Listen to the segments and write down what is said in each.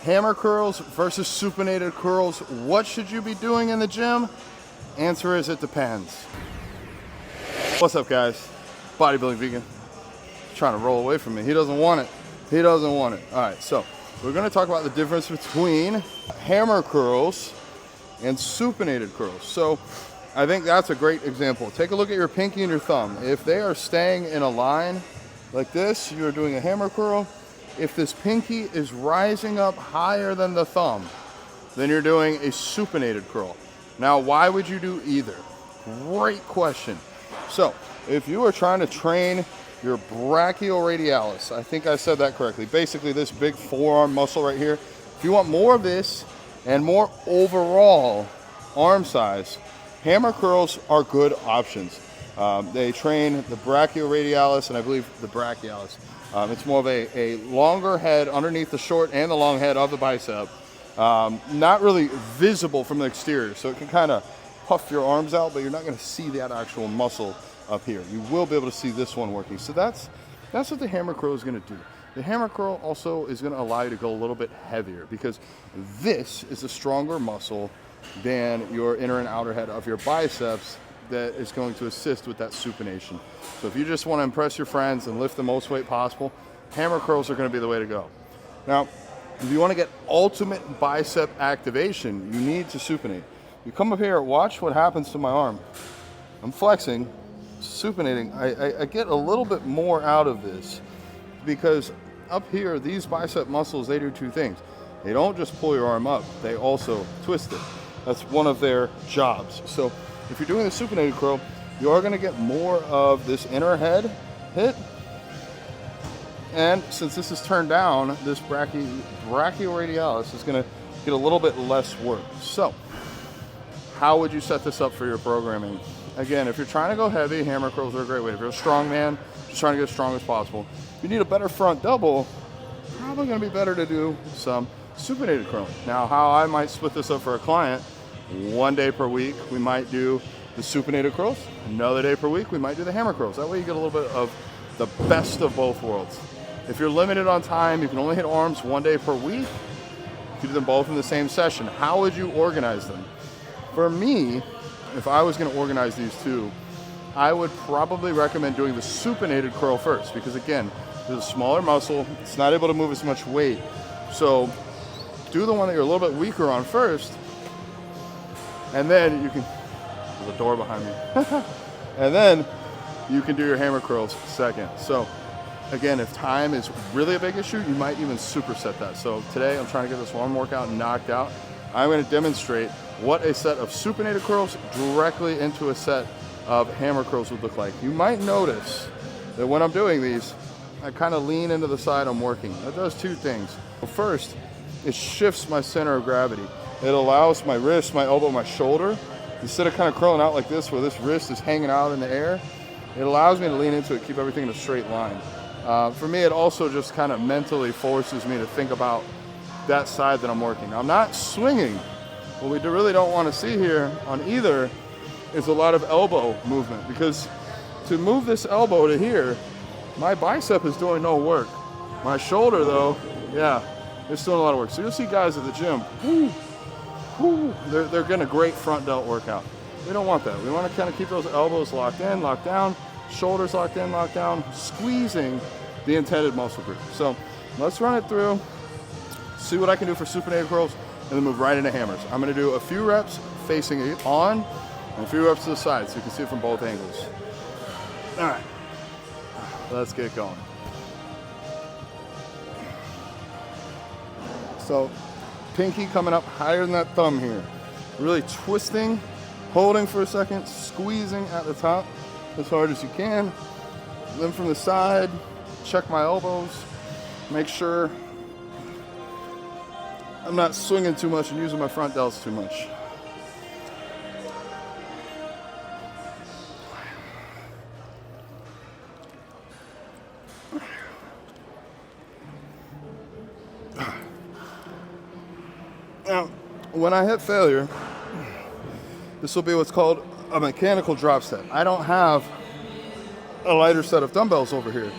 Hammer curls versus supinated curls. What should you be doing in the gym? Answer is it depends. What's up, guys? Bodybuilding Vegan. Trying to roll away from me. He doesn't want it. He doesn't want it. All right, so we're going to talk about the difference between hammer curls and supinated curls. So I think that's a great example. Take a look at your pinky and your thumb. If they are staying in a line like this, you're doing a hammer curl. If this pinky is rising up higher than the thumb, then you're doing a supinated curl. Now, why would you do either? Great question. So, if you are trying to train your brachioradialis, I think I said that correctly, basically this big forearm muscle right here, if you want more of this and more overall arm size, hammer curls are good options. They train the brachioradialis and I believe the brachialis. It's more of a longer head underneath the short and the long head of the bicep. Not really visible from the exterior, so it can kind of puff your arms out, but you're not going to see that actual muscle up here. You will be able to see this one working. So that's what the hammer curl is going to do. The hammer curl also is going to allow you to go a little bit heavier because this is a stronger muscle than your inner and outer head of your biceps that is going to assist with that supination. So if you just want to impress your friends and lift the most weight possible, hammer curls are going to be the way to go. Now, if you want to get ultimate bicep activation, you need to supinate. You come up here, watch what happens to my arm. I'm flexing, supinating. I get a little bit more out of this because up here, these bicep muscles, they do two things. They don't just pull your arm up, they also twist it. That's one of their jobs. So if you're doing the supinated curl, you are going to get more of this inner head hit. And since this is turned down, this brachioradialis is going to get a little bit less work. So how would you set this up for your programming? Again, if you're trying to go heavy, hammer curls are a great way. If you're a strong man, just trying to get as strong as possible. If you need a better front double, probably going to be better to do some supinated curling. Now, how I might split this up for a client, one day per week, we might do the supinated curls. Another day per week, we might do the hammer curls. That way you get a little bit of the best of both worlds. If you're limited on time, you can only hit arms one day per week. You do them both in the same session. How would you organize them? For me, if I was going to organize these two, I would probably recommend doing the supinated curl first because again, there's a smaller muscle. It's not able to move as much weight. So do the one that you're a little bit weaker on first, and then you can, there's a door behind me, and then you can do your hammer curls second. So again, if time is really a big issue, you might even superset that. So today I'm trying to get this one workout knocked out. I'm going to demonstrate what a set of supinated curls directly into a set of hammer curls would look like. You might notice that when I'm doing these, I kind of lean into the side I'm working. That does two things. First, it shifts my center of gravity. It allows my wrist, my elbow, my shoulder, instead of kind of curling out like this, where this wrist is hanging out in the air, it allows me to lean into it, keep everything in a straight line. For me, it also just kind of mentally forces me to think about that side that I'm working. Now, I'm not swinging. What we really don't want to see here on either is a lot of elbow movement, because to move this elbow to here, my bicep is doing no work. My shoulder, though, yeah, it's doing a lot of work. So you'll see guys at the gym, they're getting a great front delt workout. We don't want that. We want to kind of keep those elbows locked in, locked down, shoulders locked in, locked down, squeezing the intended muscle group. So let's run it through, see what I can do for supinated curls, and then move right into hammers. I'm going to do a few reps facing it on and a few reps to the side so you can see it from both angles. All right, let's get going. So pinky coming up higher than that thumb here. Really twisting, holding for a second, squeezing at the top as hard as you can. Then from the side, check my elbows, make sure I'm not swinging too much and using my front delts too much. Now, when I hit failure, this will be what's called a mechanical drop set. I don't have a lighter set of dumbbells over here.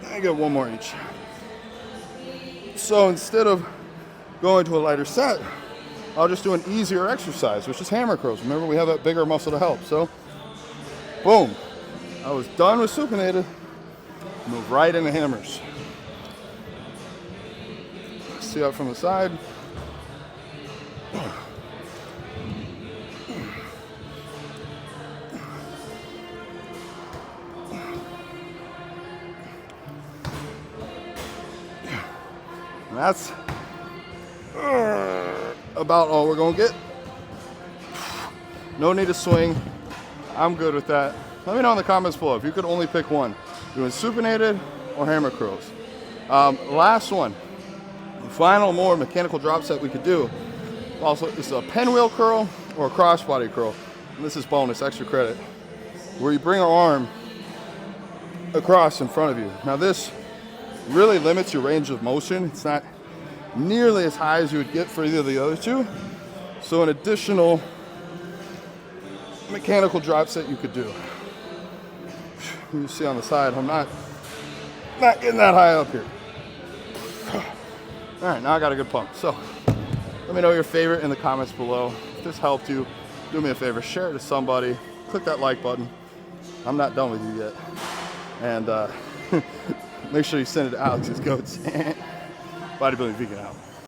I get one more each. So instead of going to a lighter set, I'll just do an easier exercise, which is hammer curls. Remember, we have that bigger muscle to help. So, boom. I was done with supinated. Move right into hammers. See up from the side. And that's about all we're gonna get. No need to swing. I'm good with that. Let me know in the comments below if you could only pick one, doing supinated or hammer curls. Last one, final more mechanical drop set we could do. Also, this is a pinwheel curl or a crossbody curl. And this is bonus, extra credit, where you bring our arm across in front of you. Now this really limits your range of motion. It's not nearly as high as you would get for either of the other two. So an additional mechanical drop set you could do. You see on the side, I'm not getting that high up here. All right, now I got a good pump. So let me know your favorite in the comments below. If this helped you, do me a favor, share it to somebody. Click that like button. I'm not done with you yet. And make sure you send it to Alex's goats. Bodybuilding Vegan out.